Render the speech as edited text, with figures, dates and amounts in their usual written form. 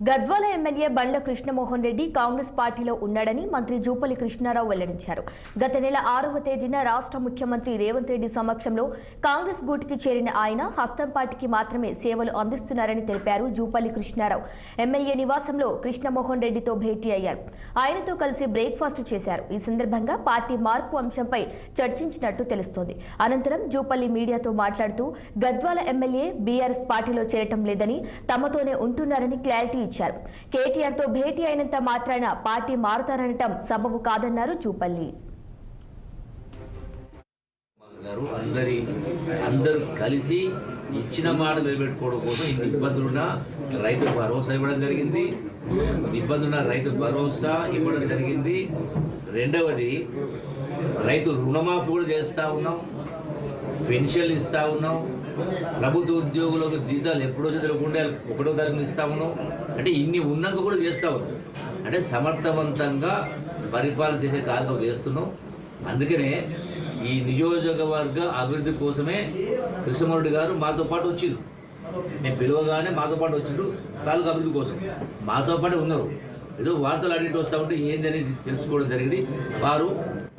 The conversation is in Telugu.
గద్వాల ఎమ్మెల్యే బండ్ల కృష్ణమోహన్ రెడ్డి కాంగ్రెస్ పార్టీలో ఉన్నాడని మంత్రి జూపల్లి కృష్ణారావు వెల్లడించారు. గత నెల 6వ తేదీన రాష్ట్ర ముఖ్యమంత్రి రేవంత్ రెడ్డి సమక్షంలో కాంగ్రెస్ గూటికి చేరిన ఆయన హస్తం పార్టీకి మాత్రమే సేవలు అందిస్తున్నారని తెలిపారు. జూపల్లి కృష్ణారావు ఎమ్మెల్యే నివాసంలో కృష్ణమోహన్ రెడ్డితో భేటీ అయ్యారు. ఆయనతో కలిసి బ్రేక్ఫాస్ట్ చేశారు. ఈ సందర్భంగా పార్టీ మార్పు అంశంపై చర్చించినట్టు తెలుస్తోంది. అనంతరం జూపల్లి మీడియాతో మాట్లాడుతూ గద్వాల ఎమ్మెల్యే బీఆర్ఎస్ పార్టీలో చేరటం లేదని, తమతోనే ఉంటున్నారని క్లారిటీ ఇచ్చారు. కేటీఆర్ తో భేటీ అయినంత మాత్రాన పార్టీ మారుతారనటం సబబు కాదన్నారు జూపల్లి. అందరూ కలిసి ఇచ్చిన మాట నిలబెట్టుకోవడం కోసం ఇన్ని ఇబ్బందులున్నా రైతు భరోసా ఇవ్వడం జరిగింది. రైతు భరోసా ఇవ్వడం జరిగింది. రెండవది రైతు రుణమాఫీ కూడా చేస్తూ ఉన్నాం, పెన్షన్లు ఇస్తూ ఉన్నాం, ప్రభుత్వ ఉద్యోగులకు జీతాలు ఎప్పుడో చదవకుండా 1వ తారీఖున ఇస్తా ఉన్నాం. అంటే ఇన్ని ఉన్నాక కూడా చేస్తూ ఉన్నాం. అంటే సమర్థవంతంగా పరిపాలన చేసే కార్యక్రమం చేస్తున్నాం. అందుకనే ఈ నియోజకవర్గ అభివృద్ధి కోసమే కృష్ణమోహన్ గారు మాతో పాటు వచ్చిండు. నేను పిలవగానే మాతో పాటు వచ్చిండు. తాలూకా అభివృద్ధి కోసం మాతో పాటు ఉన్నారు. ఏదో వార్తలు అన్నింటి వస్తూ ఉంటే ఏందని తెలుసుకోవడం జరిగింది. వారు